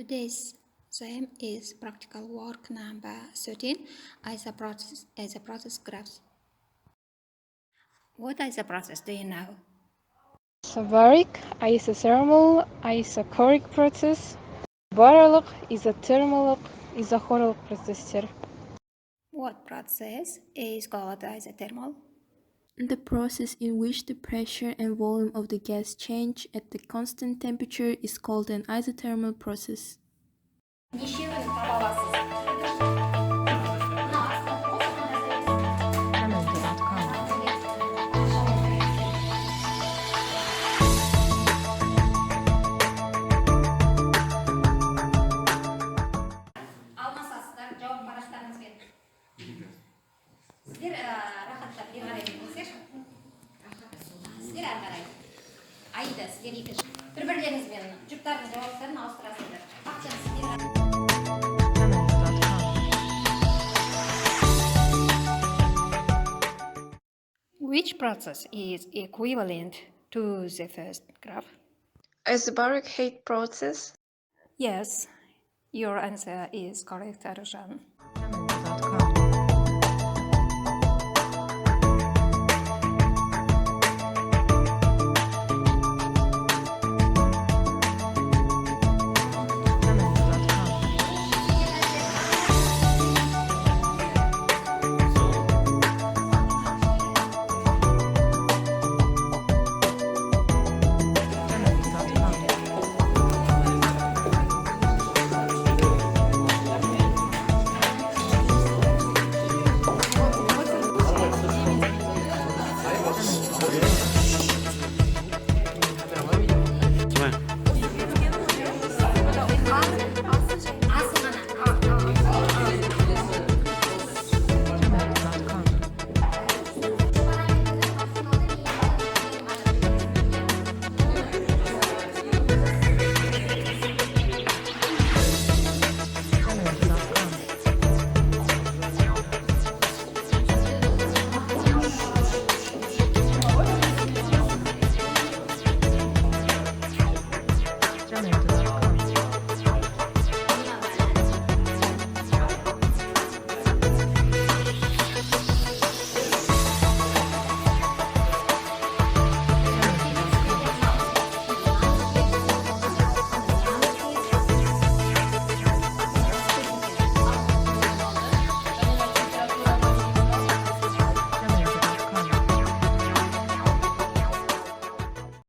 Today's theme is practical work number 13, isoprocess graphs. What isoprocess do you know? Isobaric, isothermal, isochoric process, barалық, isothermалық, isochoric processtер. What process is called isothermal? The process in which the pressure and volume of the gas change at the constant temperature is called an isothermal process. Which process is equivalent to the first graph? Isobaric heat process. Yes, your answer is correct, Arjan. Lemon.com.